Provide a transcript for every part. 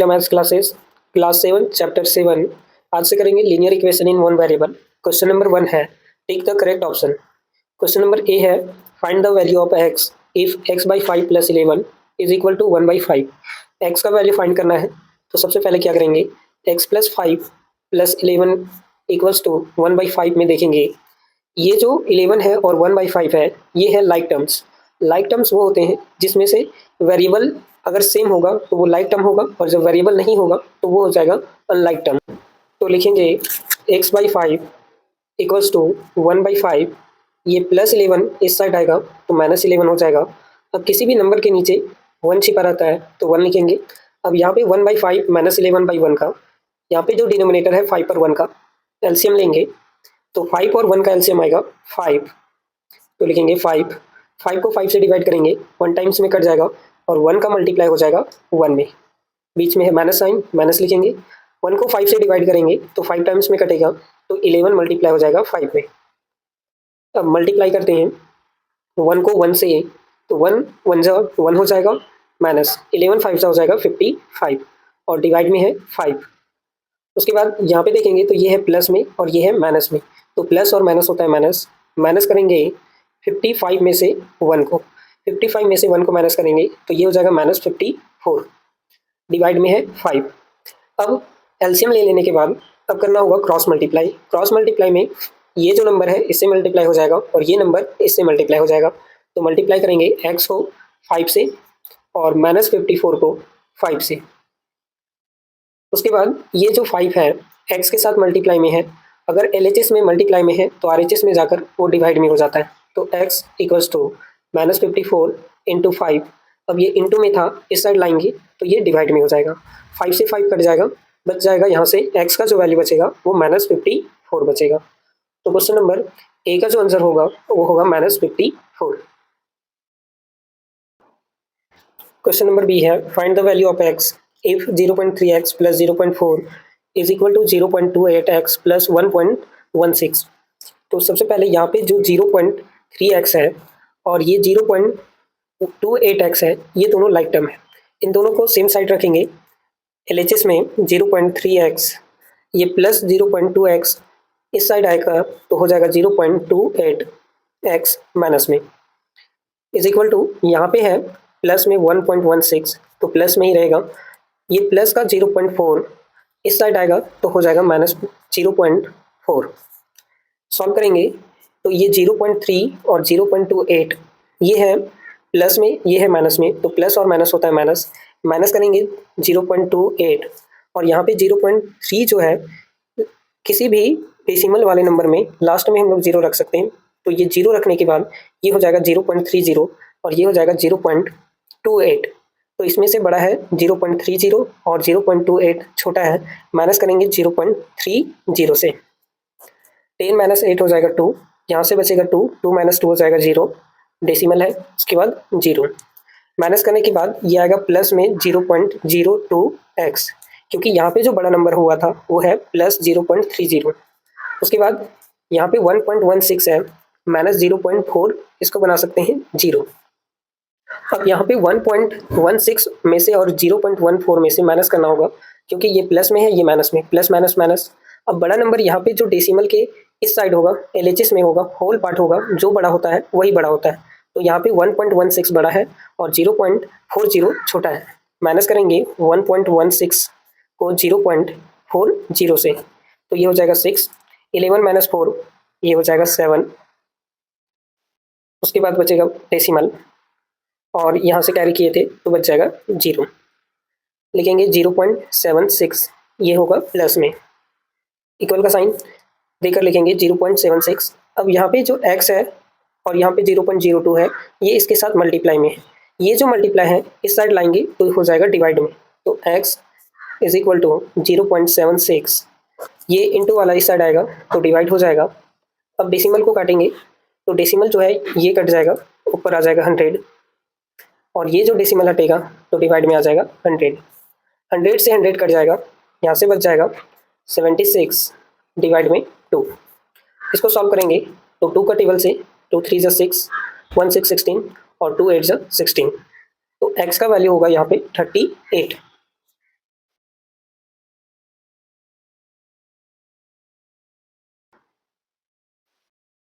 Beta maths classes class 7 chapter 7। आज से करेंगे linear equation in one variable. Question number 1 है tick the correct option. Question number A है find the value of x if x by 5 plus 11 is equal to 1/5। X का value find करना है तो सबसे पहले क्या करेंगे, x plus 5 plus 11 equals to 1/5 में देखेंगे ये जो 11 है और 1/5 है ये है लाइक टर्म्स। लाइक टर्म्स वो होते हैं जिसमें से वेरिएबल अगर सेम होगा तो वो लाइक टर्म होगा और जब वेरिएबल नहीं होगा तो वो हो जाएगा अनलाइक टर्म। तो लिखेंगे x/5 इक्वल्स टू 1/5, ये प्लस 11 इस साइड आएगा तो माइनस 11 हो जाएगा। अब किसी भी नंबर के नीचे 1 छिपा रहता है तो 1 लिखेंगे। अब यहाँ पे 1/5 माइनस 11/1 का, यहाँ पे जो डिनोमिनेटर है 5 पर 1 का एलसीएम लेंगे तो 5 और 1 का एलसीएम आएगा 5। तो लिखेंगे 5 को 5 से डिवाइड करेंगे 1 टाइम्स में कट जाएगा और 1 का मल्टीप्लाई हो जाएगा 1 में, बीच में है माइनस साइन, माइनस लिखेंगे। 1 को 5 से डिवाइड करेंगे तो 5 टाइम्स में कटेगा तो 11 मल्टीप्लाई हो जाएगा 5 में। अब मल्टीप्लाई करते हैं 1 को 1 से, तो 1 1 जा 1 हो जाएगा, माइनस 11 5 जा हो जाएगा 55 और डिवाइड में है 5। उसके बाद यहाँ पे देखेंगे तो ये है प्लस में और ये है माइनस में, तो प्लस और माइनस होता है माइनस। माइनस करेंगे 55 में से 1 को, 55 में से 1 को माइनस करेंगे तो ये हो जाएगा -54, डिवाइड में है 5। अब एलसीएम ले लेने के बाद अब करना होगा क्रॉस मल्टीप्लाई। क्रॉस मल्टीप्लाई में ये जो नंबर है इससे मल्टीप्लाई हो जाएगा और ये नंबर इससे मल्टीप्लाई हो जाएगा। तो मल्टीप्लाई करेंगे x को 5 से और -54 को 5 से। उसके बाद ये जो 5 है x के साथ मल्टीप्लाई में है, अगर LHS में मल्टीप्लाई में है तो RHS में जाकर वो डिवाइड में हो जाता है। तो x इक्वल्स टू -54 इंटू 5, अब ये इंटू में था इस साइड लाएंगे तो ये डिवाइड में हो जाएगा। 5 से 5 कट जाएगा, बच जाएगा यहाँ से x का जो वैल्यू बचेगा वो -54 बचेगा। तो क्वेश्चन नंबर ए का जो आंसर होगा वो होगा -54। क्वेश्चन नंबर बी है find the value of x if 0.3x plus 0.4 is equal to 0.28x plus 1.16। तो सबसे पहले यहाँ पे जो 0.3x है और ये 0.28x है ये दोनों लाइक टर्म है, इन दोनों को सेम साइड रखेंगे। LHS में 0.3x ये प्लस 0.2x इस साइड आएगा तो हो जाएगा 0.28x माइनस में इज इक्वल टू, यहाँ पे है प्लस में 1.16 तो प्लस में ही रहेगा। ये प्लस का 0.4 इस साइड आएगा तो हो जाएगा -0.4। सॉल्व करेंगे तो ये 0.3 और 0.28 ये है प्लस में, ये है माइनस में, तो प्लस और माइनस होता है माइनस। माइनस करेंगे 0.28 और यहाँ पे 0.3 जो है किसी भी डेसिमल वाले नंबर में लास्ट में हम लोग 0 रख सकते हैं। तो ये 0 रखने के बाद ये हो जाएगा 0.30 और ये हो जाएगा 0.28। तो इसमें से बड़ा है 0.30 और 0.28 छोटा है, माइनस करेंगे 0.30 से। 10 - 8 हो जाएगा 2, यहाँ से बचेगा 2, 2 - 2 हो जाएगा 0, डेसिमल है उसके बाद 0। माइनस करने के बाद ये आएगा प्लस में 0.02x, क्योंकि यहाँ पे जो बड़ा नंबर हुआ था वो है प्लस 0.30। उसके बाद यहाँ पे 1.16 है, -0.4 इसको बना सकते हैं 0। अब यहाँ पे 1.16 में से और 0.14 में से माइनस करना होगा, क्योंकि ये प्लस में है ये माइनस में, प्लस माइनस माइनस। अब बड़ा नंबर यहाँ पे जो डेसिमल के इस साइड होगा LHS में होगा, होल पार्ट होगा, जो बड़ा होता है वही बड़ा होता है। तो यहाँ पे 1.16 बड़ा है और 0.40 छोटा है। माइनस करेंगे 1.16 को 0.40 से, तो ये हो जाएगा 6, 11 - 4 ये हो जाएगा 7। उसके बाद बचेगा डेसिमल और यहाँ से कैरी किए थे तो बच जाएगा 0। लिखेंगे 0.76 ये होगा प्लस में, इक्वल का साइन देकर लिखेंगे 0.76। अब यहाँ पे जो x है और यहाँ पे 0.02 है ये इसके साथ मल्टीप्लाई में है, ये जो मल्टीप्लाई है इस साइड लाएंगे तो हो जाएगा डिवाइड में। तो x इज इक्वल टू 0.76, ये इंटू वाला इस साइड आएगा तो डिवाइड हो जाएगा। अब डेसिमल को काटेंगे तो डेसिमल जो है ये कट जाएगा, ऊपर आ जाएगा 100 और ये जो डेसिमल हटेगा तो डिवाइड में आ जाएगा 100। 100 से 100 कट जाएगा, यहाँ से बच जाएगा 76 डिवाइड में 2। इसको सॉल्व करेंगे तो 2 का टेबल से 2 3 जा 6, 1 6 16 और 2 8 जा 16। तो x का वैल्यू होगा यहाँ पे 38।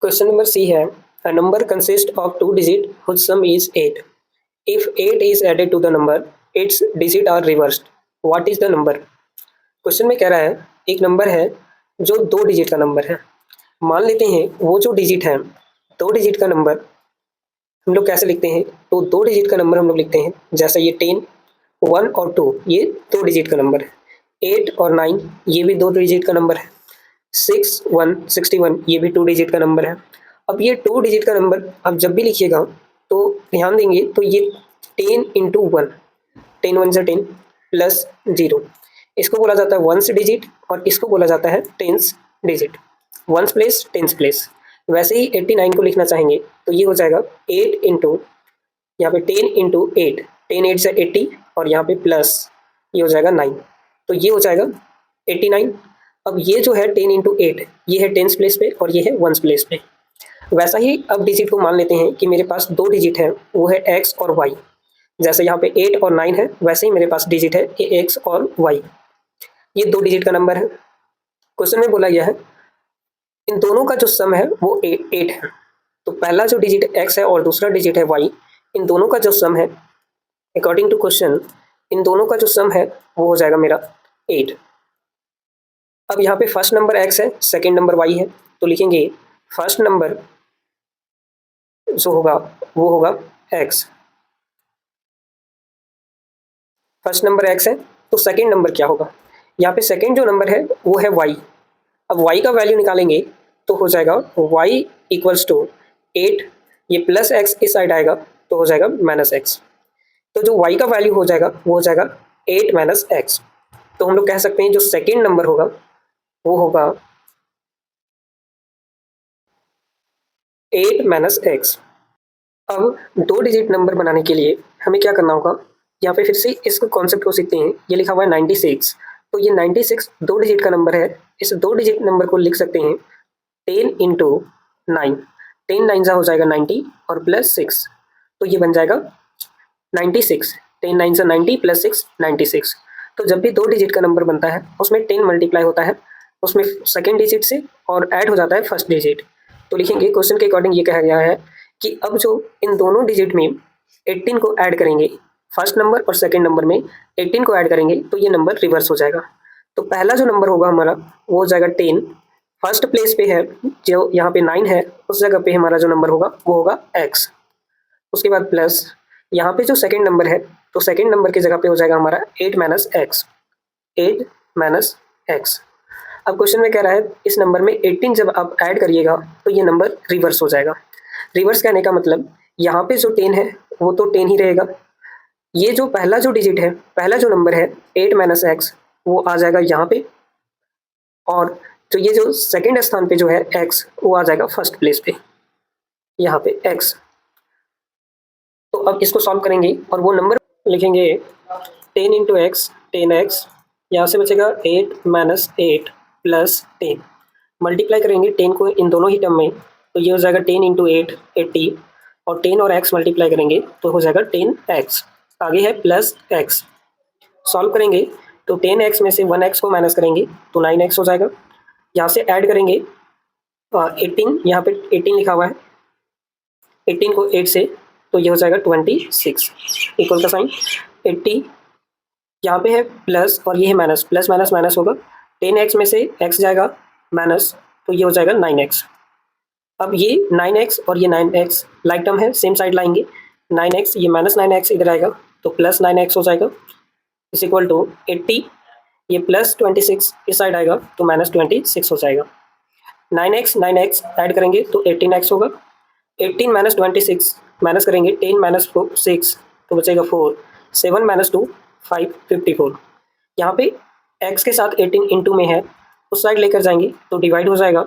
क्वेश्चन नंबर सी है, a number consists of two digit whose sum is 8. If 8 is added to the number, its digit are reversed. What is the number? Question में कह रहा है एक नंबर है जो 2 डिजिट का नंबर है। मान लेते हैं वो जो डिजिट है 2 डिजिट का नंबर हम लोग कैसे लिखते हैं, तो 2 डिजिट का नंबर हम लोग लिखते हैं जैसे ये 10, 1 और 2 ये 2 डिजिट का नंबर है। 8 और 9 ये भी 2 डिजिट का नंबर है। 6, 1, 61 ये भी 2 डिजिट का नंबर है। अब ये 2 डिजिट का नंबर आप जब भी लिखिएगा तो ध्यान देंगे तो ये 10 इंटू 1, 10 1 से 10 प्लस 0, इसको बोला जाता है वंस डिजिट और इसको बोला जाता है tens digit, ones place tens place. वैसे ही 89 को लिखना चाहेंगे तो ये हो जाएगा 8 इंटू यहाँ पे 10 इंटू 8, 10 8 से 80 और यहाँ पे प्लस ये हो जाएगा 9, तो ये हो जाएगा 89। अब ये जो है 10 इंटू 8 ये है टेंस प्लेस पे और ये है वंस प्लेस पे। वैसा ही अब डिजिट को मान लेते हैं कि मेरे पास 2 डिजिट है वो है x और y। जैसे यहाँ पे 8 और 9 है वैसे ही मेरे पास डिजिट है ये x और y, ये 2 डिजिट का नंबर है। क्वेश्चन में बोला गया है इन दोनों का जो सम है वो 8 है। तो पहला जो डिजिट x है और दूसरा डिजिट है y, इन दोनों का जो सम है अकॉर्डिंग टू क्वेश्चन इन दोनों का जो सम है वो हो जाएगा मेरा 8। अब यहाँ पे फर्स्ट नंबर x है, सेकंड नंबर y है, तो लिखेंगे फर्स्ट नंबर जो होगा वो होगा x। फर्स्ट नंबर x है तो सेकंड नंबर क्या होगा, यहाँ पे सेकंड जो नंबर है वो है y। अब y का वैल्यू निकालेंगे तो हो जाएगा y इक्वल्स टू 8, ये प्लस x इस साइड आएगा तो हो जाएगा माइनस x। तो जो y का वैल्यू हो जाएगा वो हो जाएगा 8 माइनस x। तो हम लोग कह सकते हैं जो सेकंड नंबर होगा वो होगा 8 माइनस x। अब 2 डिजिट नंबर बनाने के लिए हमें क्या करना होगा, यहाँ पे फिर से इस कॉन्सेप्ट को सीखते हैं। ये लिखा हुआ है 96, तो ये 96 2 डिजिट का नंबर है। इस 2 डिजिट नंबर को लिख सकते हैं 10 इंटू 9, 10 9 जा हो जाएगा 90 और प्लस 6, तो ये बन जाएगा 96। 10 9 से 90 प्लस 6 96। तो जब भी 2 डिजिट का नंबर बनता है उसमें 10 मल्टीप्लाई होता है उसमें सेकेंड डिजिट से और ऐड हो जाता है फर्स्ट डिजिट। तो लिखेंगे क्वेश्चन के अकॉर्डिंग ये कहा गया है कि अब जो इन दोनों डिजिट में 18 को ऐड करेंगे, फर्स्ट नंबर और सेकंड नंबर में 18 को ऐड करेंगे तो ये नंबर रिवर्स हो जाएगा। तो पहला जो नंबर होगा हमारा वो हो जाएगा 10, फर्स्ट प्लेस पे है जो यहाँ पे 9 है उस जगह पे हमारा जो नंबर होगा वो होगा x। उसके बाद प्लस यहाँ पे जो सेकंड नंबर है तो सेकंड नंबर की जगह पे हो जाएगा हमारा 8 माइनस एक्स, 8 माइनस एक्स। अब क्वेश्चन में कह रहा है इस नंबर में 18 जब आप ऐड करिएगा तो ये नंबर रिवर्स हो जाएगा। रिवर्स कहने का मतलब यहाँ पे जो 10 है वो तो 10 ही रहेगा, ये जो पहला जो डिजिट है पहला जो नंबर है 8 माइनस एक्स वो आ जाएगा यहाँ पे, और तो ये जो सेकंड स्थान पे जो है x वो आ जाएगा फर्स्ट प्लेस पे यहाँ पे x। तो अब इसको सॉल्व करेंगे और वो नंबर लिखेंगे 10 इंटू एक्स 10x, यहाँ से बचेगा 8 माइनस 8 प्लस 10, मल्टीप्लाई करेंगे 10 को इन दोनों ही टर्म में तो ये हो जाएगा 10 इंटू 8 80 और 10 और x मल्टीप्लाई करेंगे तो हो जाएगा 10x, आगे है प्लस x। सॉल्व करेंगे तो 10x में से 1x को माइनस करेंगे तो 9x हो जाएगा। यहाँ से ऐड करेंगे 18, यहाँ पे 18 लिखा हुआ है, 18 को 8 से तो ये हो जाएगा 26, इक्वल का साइन 80, यहाँ पे है प्लस और ये है माइनस, प्लस माइनस माइनस होगा, 10x में से x जाएगा माइनस तो ये हो जाएगा 9x। अब ये 9x और ये 9x लाइक टर्म है, सेम साइड लाएंगे, 9x ये माइनस 9x इधर आएगा तो प्लस 9x हो जाएगा इस इक्वल टू 80, ये प्लस 26 इस साइड आएगा तो माइनस 26 हो जाएगा। 9x ऐड करेंगे तो 18x होगा, 18 माइनस 26 माइनस करेंगे 10 माइनस 6 तो बचेगा 4, 7 माइनस 2 5 54। यहाँ पे x के साथ 18 इंटू में है उस साइड लेकर जाएंगे तो डिवाइड हो जाएगा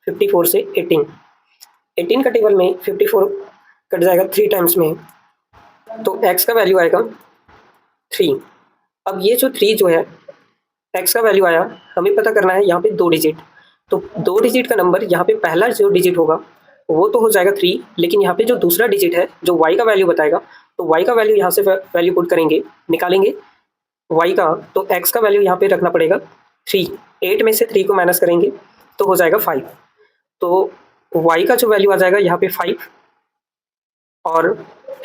54 से 18 का टेबल में 54 कट जाएगा 3 टाइम्स में तो x का वैल्यू आएगा 3। अब ये जो 3 जो है x का वैल्यू आया, हमें पता करना है यहाँ पे 2 डिजिट, तो 2 डिजिट का नंबर यहाँ पे पहला जो डिजिट होगा वो तो हो जाएगा 3, लेकिन यहाँ पे जो दूसरा डिजिट है जो y का वैल्यू बताएगा तो y का वैल्यू यहाँ से वैल्यू पुट करेंगे, निकालेंगे y का तो x का वैल्यू यहाँ पे रखना पड़ेगा 3, 8 में से 3 को माइनस करेंगे तो हो जाएगा 5। तो y का जो वैल्यू आ जाएगा यहाँ पे 5 और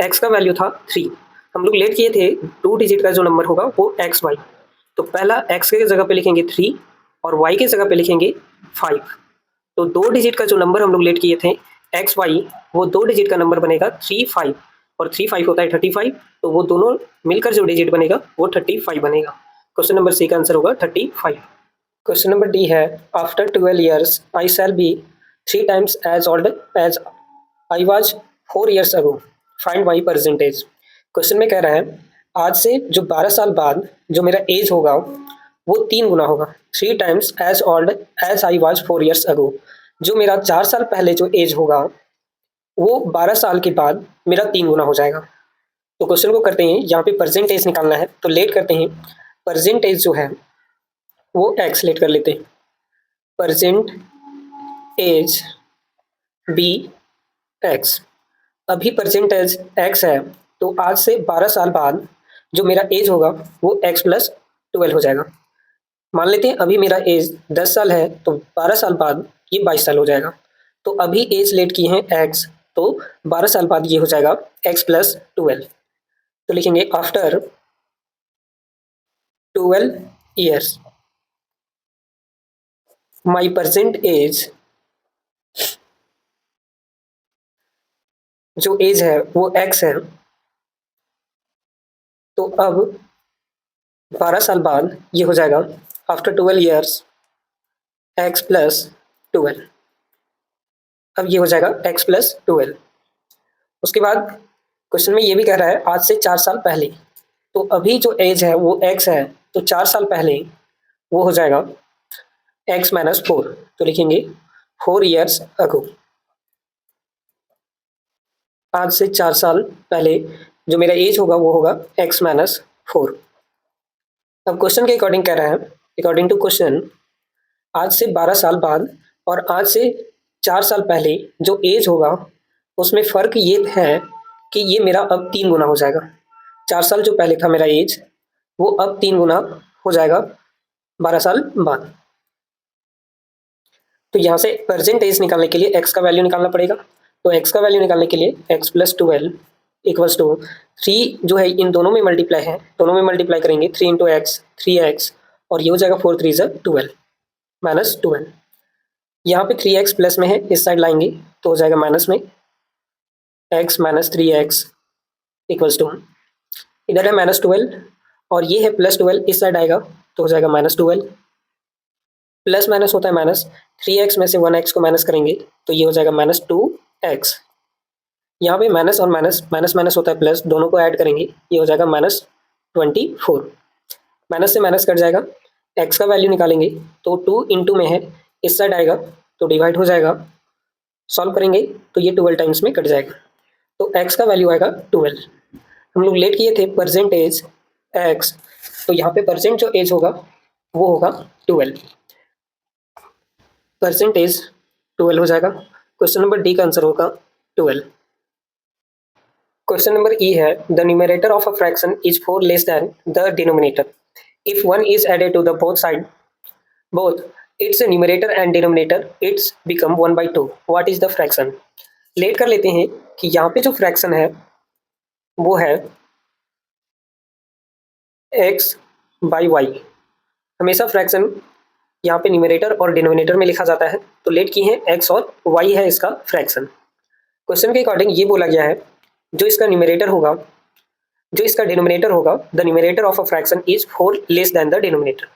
x का वैल्यू था 3। हम लोग लेट किए थे 2 डिजिट का जो नंबर होगा वो एक्स वाई। तो पहला x के जगह पे लिखेंगे 3 और y के जगह पे लिखेंगे 5। तो 2 डिजिट का जो नंबर हम लोग लेट किए थे एक्स वाई, वो 2 डिजिट का नंबर बनेगा 3 5 और 3 5 होता है 35। तो वो दोनों मिलकर जो डिजिट बनेगा वो 35 बनेगा। क्वेश्चन नंबर सी का आंसर होगा 35। क्वेश्चन नंबर डी है after 12 years I shall be 3 times as old as I was 4 years ago, find my percentage. क्वेश्चन में कह रहा है आज से जो 12 साल बाद जो मेरा एज होगा वो 3 गुना होगा। 3 times as old as I was 4 years ago. जो मेरा 4 साल पहले जो एज होगा वो 12 साल के बाद मेरा 3 गुना हो जाएगा। तो क्वेश्चन को करते हैं, यहाँ पे परसेंटेज निकालना है तो लेट करते हैं। परसेंटेज जो है वो एक्स लेट कर लेते हैं। Present age be x. अभी परसेंटेज एक्स है तो आज से 12 साल बाद जो मेरा एज होगा वो एक्स प्लस 12 हो जाएगा। मान लेते हैं अभी मेरा एज 10 साल है तो 12 साल बाद ये 22 साल हो जाएगा। तो अभी एज लेट की है एक्स, तो 12 साल बाद ये हो जाएगा एक्स प्लस 12। तो लिखेंगे after 12 years my present age, जो एज है वो एक्स है, तो अब 12 साल बाद ये हो जाएगा आफ्टर 12 ईयर्स एक्स प्लस 12। अब ये हो जाएगा एक्स प्लस 12। उसके बाद क्वेश्चन में ये भी कह रहा है आज से 4 साल पहले। तो अभी जो एज है वो एक्स है, तो 4 साल पहले वो हो जाएगा एक्स माइनस 4। तो लिखेंगे 4 ईयर्स अगो। आज से 4 साल पहले जो मेरा एज होगा वो होगा एक्स माइनस 4। अब क्वेश्चन के अकॉर्डिंग कह रहा है अकॉर्डिंग टू क्वेश्चन आज से 12 साल बाद और आज से 4 साल पहले जो एज होगा उसमें फ़र्क ये है कि ये मेरा अब 3 गुना हो जाएगा। 4 साल जो पहले था मेरा एज वो अब 3 गुना हो जाएगा 12 साल बाद। तो यहाँ से प्रेजेंट एज निकालने के लिए एक्स का वैल्यू निकालना पड़ेगा। तो एक्स का वैल्यू निकालने के लिए एक्स प्लस 12 इक्वल्स टू 3 जो है इन दोनों में मल्टीप्लाई है, दोनों में मल्टीप्लाई करेंगे 3 इंटू एक्स 3x और ये हो जाएगा 4 3 12 माइनस 12। यहाँ पे 3x प्लस में है, इस साइड लाएंगे तो हो जाएगा माइनस में x minus 3x equals to, इधर है माइनस 12 और ये है प्लस 12, इस साइड आएगा तो हो जाएगा माइनस 12। प्लस माइनस होता है माइनस, 3x में से 1x को माइनस करेंगे तो ये हो जाएगा माइनस 2x। यहाँ पे माइनस और माइनस माइनस माइनस होता है प्लस, दोनों को ऐड करेंगे ये हो जाएगा माइनस 24। माइनस से माइनस कट जाएगा, x का वैल्यू निकालेंगे तो 2 इंटू में है, इस साइड आएगा तो डिवाइड हो जाएगा। सॉल्व करेंगे तो ये 12 टाइम्स में कट जाएगा तो x का वैल्यू आएगा 12। हम लोग लेट किए थे परसेंटेज x, तो यहाँ पे परसेंट जो एज होगा वो होगा 12। परसेंटेज 12 हो जाएगा। क्वेश्चन नंबर डी का आंसर होगा 12। क्वेश्चन नंबर ई है the numerator of a fraction is 4 less than the denominator if 1 is added to the both its numerator and denominator it's become 1/2। what is the fraction। Let कर लेते हैं कि यहाँ पे जो फ्रैक्शन है वो है x बाई वाई। हमेशा फ्रैक्शन यहाँ पे न्यूमरेटर और डिनोमिनेटर में लिखा जाता है, तो लेट की है x और y है इसका फ्रैक्शन। क्वेश्चन के अकॉर्डिंग ये बोला गया है जो इसका न्यूमरेटर होगा, जो इसका डिनोमिनेटर होगा, the numerator of a fraction is 4 less than the denominator.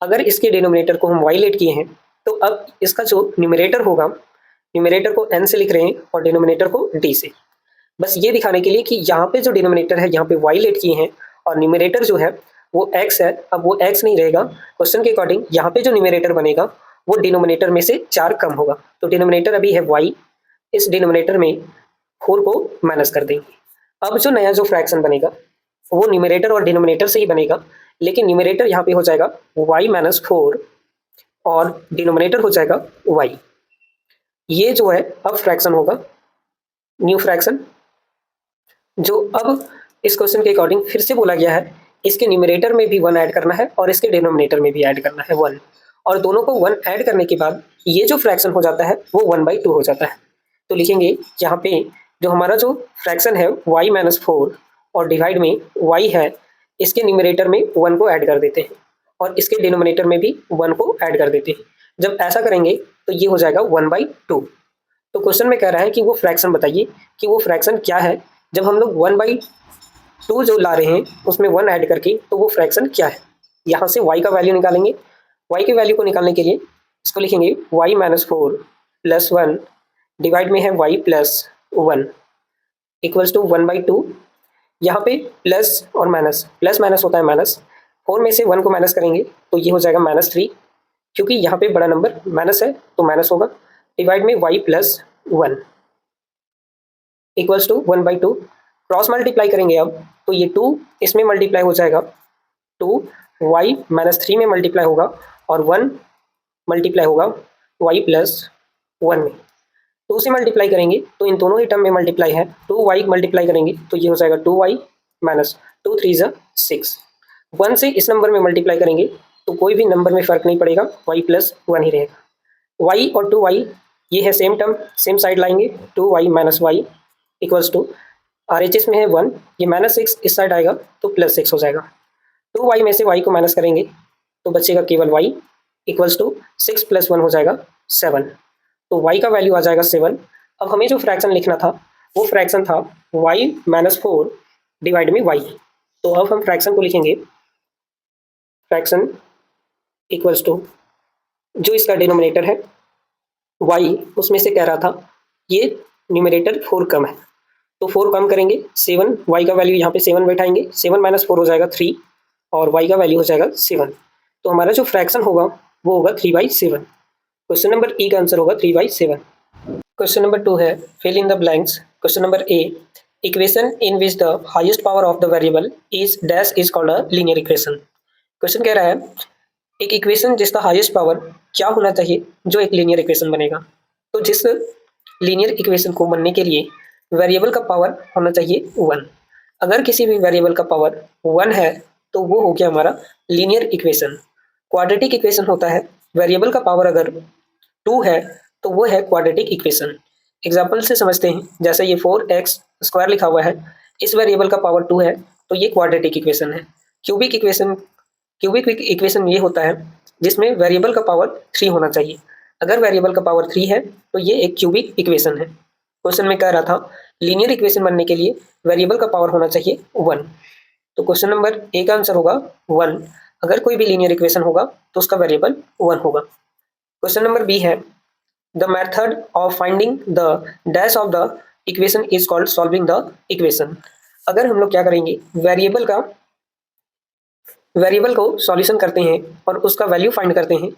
अगर इसके डिनोमिनेटर को हम y लेट किए हैं तो अब इसका जो न्यूमरेटर होगा, न्यूमरेटर को n से लिख रहे हैं और डिनोमिनेटर को d से, बस ये दिखाने के लिए कि यहाँ पे जो डिनोमिनेटर है यहाँ पे y लेट किए हैं और न्यूमरेटर जो है वो x है। अब वो x नहीं रहेगा, क्वेश्चन के अकॉर्डिंग यहाँ पे जो न्यूमरेटर बनेगा वो डिनोमिनेटर में से 4 कम होगा। तो डिनोमिनेटर अभी है y, इस डिनोमिनेटर में 4 को माइनस कर देंगे। अब जो नया जो फ्रैक्शन बनेगा वो न्यूमरेटर और डिनोमिनेटर से ही बनेगा, लेकिन न्यूमरेटर यहाँ पे हो जाएगा y माइनस 4 और डिनोमिनेटर हो जाएगा y। ये जो है अब फ्रैक्शन होगा न्यू फ्रैक्शन, जो अब इस क्वेश्चन के अकॉर्डिंग फिर से बोला गया है इसके न्यूमरेटर में भी 1 ऐड करना है और इसके डिनोमिनेटर में भी ऐड करना है 1, और दोनों को 1 ऐड करने के बाद ये जो फ्रैक्शन हो जाता है वो 1/2 हो जाता है। तो लिखेंगे यहाँ पे जो हमारा जो फ्रैक्शन है y-4 और डिवाइड में y है, इसके न्यूमरेटर में 1 को ऐड कर देते हैं और इसके डिनोमिनेटर में भी 1 को ऐड कर देते हैं। जब ऐसा करेंगे तो ये हो जाएगा 1/2। तो क्वेश्चन में कह रहा है कि वो फ्रैक्शन बताइए कि वो फ्रैक्शन क्या है। जब हम लोग 1/2 जो ला रहे हैं उसमें 1 ऐड करके, तो वो फ्रैक्शन क्या है। यहाँ से y का वैल्यू निकालेंगे। y के वैल्यू को निकालने के लिए इसको लिखेंगे y-4 प्लस 1 डिवाइड में है y प्लस 1 इक्वल्स टू 1/2। यहाँ पे प्लस और माइनस, प्लस माइनस होता है माइनस, 4 में से 1 को माइनस करेंगे तो ये हो जाएगा -3, क्योंकि यहाँ पे बड़ा नंबर माइनस है तो माइनस होगा। डिवाइड में y plus 1 equals to 1/2। Cross multiply करेंगे अब तो ये 2 इसमें मल्टीप्लाई हो जाएगा, 2 y-3 में मल्टीप्लाई होगा और 1 मल्टीप्लाई होगा y प्लस 1 में। 2 से मल्टीप्लाई करेंगे तो इन दोनों ही टर्म में मल्टीप्लाई है, 2y मल्टीप्लाई करेंगे तो ये हो जाएगा 2y माइनस 2 3 ज़ा 6। 1 से इस नंबर में मल्टीप्लाई करेंगे तो कोई भी नंबर में फ़र्क नहीं पड़ेगा, y प्लस 1 ही रहेगा। y और 2y ये है सेम टर्म, सेम साइड लाएंगे, 2y minus y equals to RHS में है 1, ये -6 इस साइड आएगा तो +6 हो जाएगा। 2y में से y को माइनस करेंगे तो बचेगा केवल y इक्वल्स टू 6 + 1 हो जाएगा 7। तो y का वैल्यू आ जाएगा 7। अब हमें जो फ्रैक्शन लिखना था वो फ्रैक्शन था y-4 डिवाइड में y। तो अब हम फ्रैक्शन को लिखेंगे, फ्रैक्शन इक्वल्स टू जो इसका डिनोमिनेटर है y, उसमें से कह रहा था ये न्यूमरेटर 4 कम है तो 4 कम करेंगे, 7 y का वैल्यू यहाँ पे 7 बैठाएंगे, 7 - 4 हो जाएगा 3 और y का वैल्यू हो जाएगा 7। तो हमारा जो फ्रैक्शन होगा वो होगा 3/7। क्वेश्चन नंबर ई का आंसर होगा 3/7। क्वेश्चन नंबर 2 है fill in the blanks. Question number a, equation in which the highest power of the variable is dash is called a linear equation. क्वेश्चन कह रहा है एक इक्वेशन जिसका हाईएस्ट पावर क्या होना चाहिए जो एक लीनियर इक्वेशन बनेगा। तो जिस लीनियर इक्वेशन को बनने के लिए वेरिएबल का पावर होना चाहिए 1। अगर किसी भी वेरिएबल का पावर 1 है तो वो हो गया हमारा लीनियर इक्वेशन। क्वाड्रेटिक इक्वेशन होता है वेरिएबल का पावर अगर 2 है तो वो है क्वाड्रेटिक इक्वेशन। एग्जाम्पल से समझते हैं, जैसे ये 4x² लिखा हुआ है, इस वेरिएबल का पावर 2 है तो ये क्वाड्रेटिक इक्वेशन है। क्यूबिक इक्वेशन ये होता है जिसमें वेरिएबल का पावर 3 होना चाहिए। अगर वेरिएबल का पावर 3 है तो ये एक क्यूबिक इक्वेशन है। क्वेश्चन में कह रहा था लीनियर इक्वेशन बनने के लिए वेरिएबल का पावर होना चाहिए 1। तो क्वेश्चन नंबर ए का आंसर होगा 1। अगर कोई भी लीनियर इक्वेशन होगा तो उसका वेरिएबल 1 होगा। क्वेश्चन नंबर बी है the method of finding the dash of the equation is called solving the equation. अगर हम लोग क्या करेंगे, वेरिएबल को सॉल्यूशन करते हैं और उसका वैल्यू फाइंड करते हैं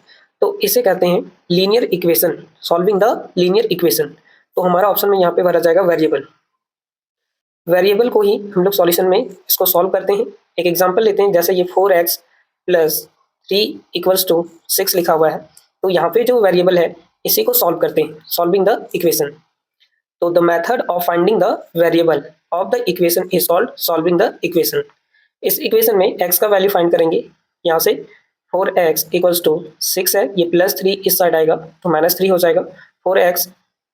तो इसे कहते हैं linear equation, solving the linear equation. तो हमारा ऑप्शन में यहाँ पे भरा जाएगा वेरिएबल को ही हम लोग सॉल्यूशन में इसको सॉल्व करते हैं। एक एग्जांपल लेते हैं, जैसे ये 4x + 3 = 6 लिखा हुआ है, तो यहाँ पे जो वेरिएबल है इसी को सॉल्व करते हैं, सॉल्विंग द इक्वेशन। तो the method of finding the variable of the equation is called solving the equation. इस इक्वेशन में x का वैल्यू फाइंड करेंगे, यहाँ से 4x = 6 है, ये +3 इस साइड आएगा तो -3 हो जाएगा। 4x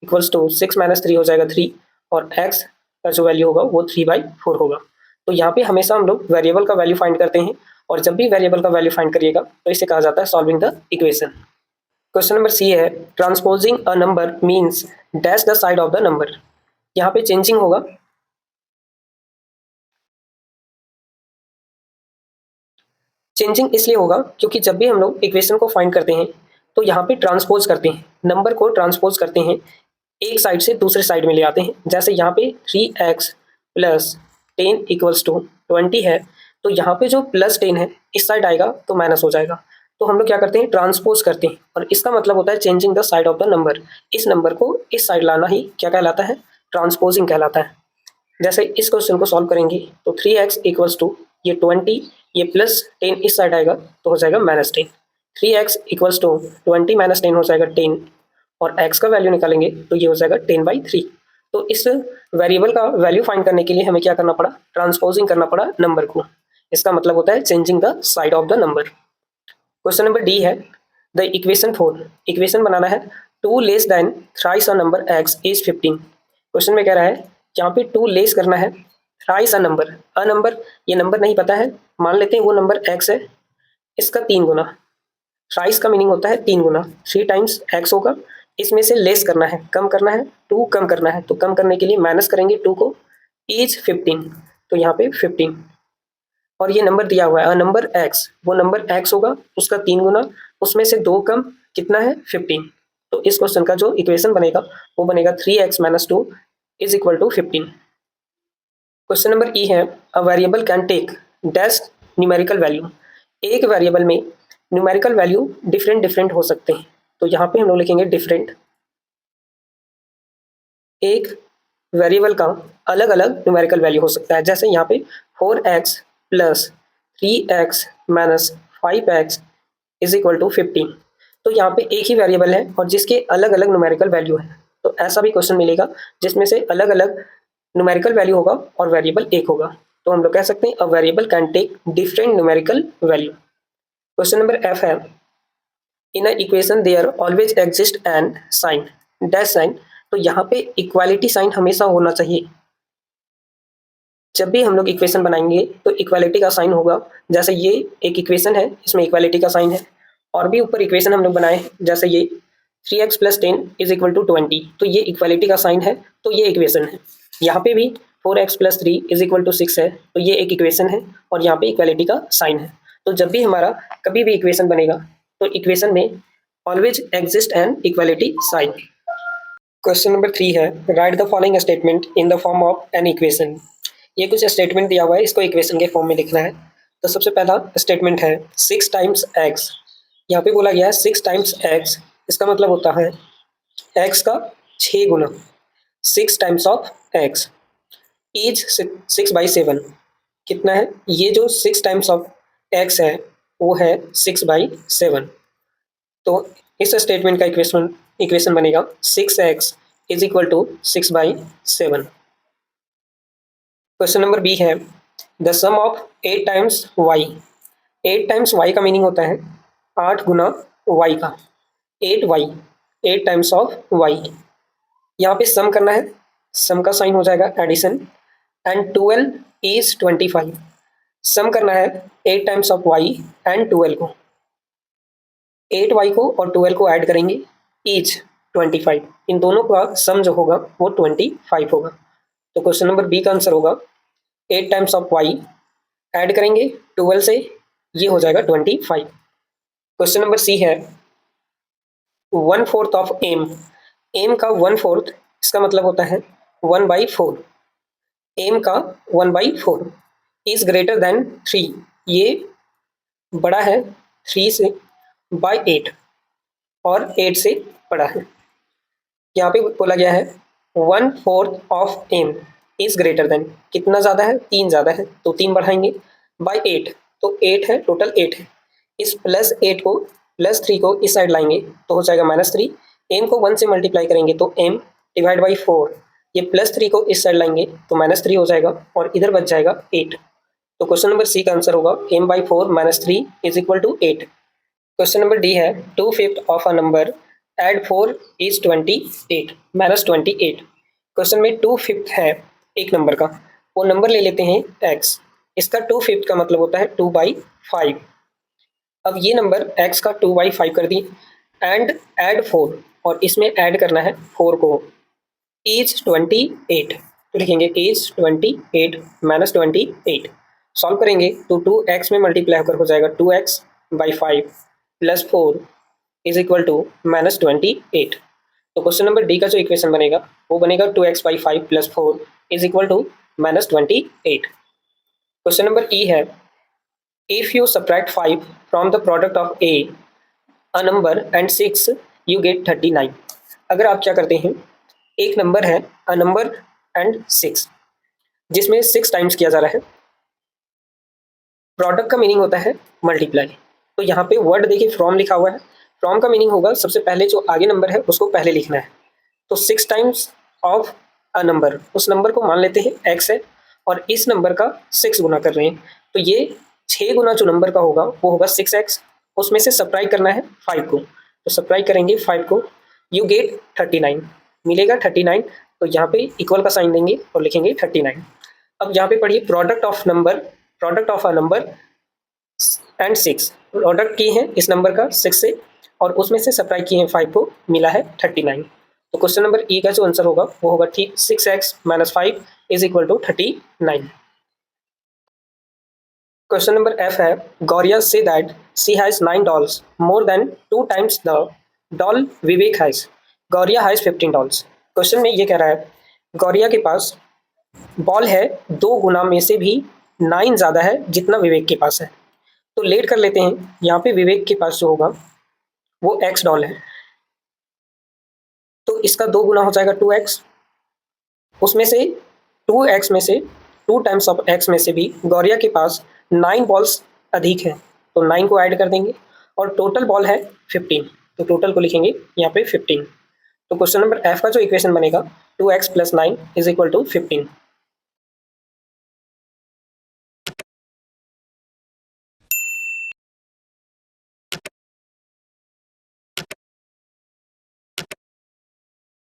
= 6 - 3 हो जाएगा 3 और x का जो वैल्यू होगा वो 3/4 होगा। तो यहाँ पे हमेशा हम लोग वेरिएबल का वैल्यू फाइंड करते हैं और जब भी वेरिएबल का वैल्यू फाइंड करिएगा तो इसे कहा जाता है solving the equation. Question number C है transposing a number means dash the side of the number. यहाँ पे चेंजिंग होगा, चेंजिंग इसलिए होगा क्योंकि जब भी हम लोग इक्वेशन को फाइंड करते हैं तो यहाँ पे ट्रांसपोज करते हैं, नंबर को ट्रांसपोज करते हैं, एक साइड से दूसरे साइड में ले आते हैं। जैसे यहाँ पे 3x + 10 = 20 है, तो यहाँ पे जो +10 है इस साइड आएगा तो माइनस हो जाएगा। तो हम लोग क्या करते हैं, ट्रांसपोज करते हैं और इसका मतलब होता है changing the side of the number. इस नंबर को इस साइड लाना ही क्या कहलाता है, ट्रांसपोजिंग कहलाता है। जैसे इस क्वेश्चन को सॉल्व करेंगे तो 3x = ये 20, ये +10 इस साइड आएगा तो हो जाएगा -10। 3x = 20 - 10 हो जाएगा 10 और x का वैल्यू निकालेंगे तो ये हो जाएगा 10/3। तो इस वेरिएबल का वैल्यू फाइंड करने के लिए हमें क्या करना पड़ा, ट्रांसपोजिंग करना पड़ा नंबर को। इसका मतलब होता है changing the side of the number. Question number d है द इक्वेशन 4, इक्वेशन बनाना है 2 less than thrice a number x is 15। Question में कह रहा है यहाँ पे 2 लेस करना है थ्राइस अ नंबर, ये नंबर नहीं पता है, मान लेते हैं वो नंबर x है, इसका 3 गुना। थ्राइस का मीनिंग होता है 3 गुना, 3 टाइम्स x होगा, इसमें से लेस करना है, कम करना है, 2 कम करना है, तो कम करने के लिए माइनस करेंगे 2 को, इज 15, तो यहाँ पे 15। और ये नंबर दिया हुआ है नंबर x, वो नंबर x होगा, उसका 3 गुना, उसमें से 2 कम, कितना है 15। तो इस क्वेश्चन का जो इक्वेशन बनेगा वो बनेगा 3x - 2 is equal to 15। Question number ई है a variable can take dash numerical value. एक वेरिएबल में न्यूमेरिकल वैल्यू डिफरेंट डिफरेंट हो सकते हैं, तो यहाँ पे हम लोग लिखेंगे डिफरेंट। एक वेरिएबल का अलग अलग न्यूमेरिकल वैल्यू हो सकता है, जैसे यहाँ पे 4x + 3x - 5x is equal to 15। तो यहाँ पे एक ही वेरिएबल है और जिसके अलग अलग न्यूमेरिकल वैल्यू है, तो ऐसा भी क्वेश्चन मिलेगा जिसमें से अलग अलग न्यूमेरिकल वैल्यू होगा और वेरिएबल एक होगा, तो हम लोग कह सकते हैं a variable can take different numerical value. Question number F है in a equation there always exist an sign dash sign. तो यहाँ पे इक्वालिटी साइन हमेशा होना चाहिए। जब भी हम लोग इक्वेशन बनाएंगे तो इक्वालिटी का साइन होगा, जैसे ये एक इक्वेशन है, इसमें इक्वालिटी का साइन है। और भी ऊपर इक्वेशन हम लोग बनाए जैसे ये 3x + 10 इज इक्वल टू 20, तो ये इक्वालिटी का साइन है, तो ये इक्वेशन है। यहाँ पे भी 4x + 3 इज इक्वल टू 6 है, तो ये एक इक्वेशन है और यहाँ पे इक्वालिटी का साइन है। तो जब भी हमारा कभी भी इक्वेशन बनेगा तो इक्वेशन में always exist an equality sign. Question number 3 है write the following statement in the form of an equation. ये कुछ स्टेटमेंट दिया हुआ है, इसको इक्वेशन के फॉर्म में लिखना है। तो सबसे पहला स्टेटमेंट है 6 टाइम्स x। यहाँ पे बोला गया है 6 टाइम्स x, इसका मतलब होता है x का 6 गुना, 6 टाइम्स ऑफ x इज 6/7। कितना है ये जो 6 टाइम्स ऑफ x है वो है 6/7। तो इस स्टेटमेंट का इक्वेशन बनेगा 6x is equal to 6/7। Question number B है the sum of 8 times y। 8 times y का मीनिंग होता है 8 गुना y का, 8y, 8 टाइम्स ऑफ y। यहाँ पे सम करना है, सम का साइन हो जाएगा एडिशन, एंड 12 इज 25। सम करना है 8 टाइम्स ऑफ y एंड 12 को, 8y को और 12 को ऐड करेंगे, इज 25। इन दोनों का सम जो होगा वो 25 होगा। तो क्वेश्चन नंबर बी का आंसर होगा 8 टाइम्स ऑफ y ऐड करेंगे 12 से, ये हो जाएगा 25। क्वेश्चन नंबर सी है 1/4 ऑफ एम। एम का 1/4 इसका मतलब होता है 1/4। एम का 1/4 इज ग्रेटर देन 3, ये बड़ा है 3 से बाय 8 और 8 से बड़ा है। यहाँ पे बोला गया है 1/4 of m is greater than, कितना ज़्यादा है 3 ज़्यादा है, तो 3 बढ़ाएंगे बाय 8, तो 8 है, टोटल 8 है। इस +8 को +3 को इस साइड लाएंगे तो हो जाएगा -3। एम को 1 से मल्टीप्लाई करेंगे तो m डिवाइड बाई 4, ये +3 को इस साइड लाएंगे तो -3 हो जाएगा और इधर बच जाएगा 8। तो क्वेश्चन नंबर सी का आंसर होगा m/4 - 3 is equal to 8। Question number d है 2/5 of a number add 4 is 28 -28। क्वेश्चन में 2/5 है एक नंबर का, वो नंबर ले लेते हैं x, इसका 2/5 का मतलब होता है 2/5। अब ये नंबर x का 2/5 कर दी एंड ऐड 4, और इसमें ऐड करना है 4 को, इज 28। तो लिखेंगे इज 28 - 28। सॉल्व करेंगे तो 2x में मल्टीप्लाई होकर हो जाएगा 2x/5 + 4 इज इक्वल टू -28। तो क्वेश्चन नंबर डी का जो इक्वेशन बनेगा वो बनेगा 2x/5 + 4 is equal to -28। Question number ई है if you subtract 5 from the product of a number and 6 you get 39। अगर आप क्या करते हैं, एक नंबर है a number and 6 जिसमें 6 टाइम्स किया जा रहा है, प्रोडक्ट का मीनिंग होता है मल्टीप्लाई। तो यहाँ पे वर्ड देखिए फ्रॉम लिखा हुआ है, फ्रॉम का मीनिंग होगा सबसे पहले जो आगे नंबर है उसको पहले लिखना है। तो 6 टाइम्स ऑफ अ नंबर, उस नंबर को मान लेते हैं x है और इस नंबर का 6 गुना कर रहे हैं, तो ये 6 गुना जो नंबर का होगा वो होगा 6x। उसमें से सब्ट्रैक्ट करना है 5 को, तो सब्ट्रैक्ट करेंगे 5 को, यू गेट 39 मिलेगा 39। तो यहाँ पे इक्वल का साइन देंगे और लिखेंगे 39। अब यहाँ पे पढ़िए product of a number and 6, product किए हैं इस नंबर का 6 से और उसमें से सब्ट्रैक्ट किए हैं 5 को, मिला है 39। तो क्वेश्चन नंबर ई का जो आंसर होगा वो होगा ठीक 6x - 5 is equal to 39। Question number F है Gauria say that she has 9 dolls more than 2 times the doll Vivek has, Gauria has 15 dolls. Question में ये कह रहा है गौरिया के पास बॉल है 2 गुना में से भी 9 ज़्यादा है जितना विवेक के पास है। तो लेट कर लेते हैं, यहाँ पे विवेक के पास जो होगा वो x डॉल है, तो इसका 2 गुना हो जाएगा 2x, उसमें से 2x में से 2 टाइम्स ऑफ x में से भी गौरिया के पास 9 बॉल्स अधिक हैं, तो 9 को ऐड कर देंगे और टोटल बॉल है 15, तो टोटल को लिखेंगे यहाँ पे 15। तो क्वेश्चन नंबर एफ का जो इक्वेशन बनेगा 2x + 9 इज इक्वल टू 15।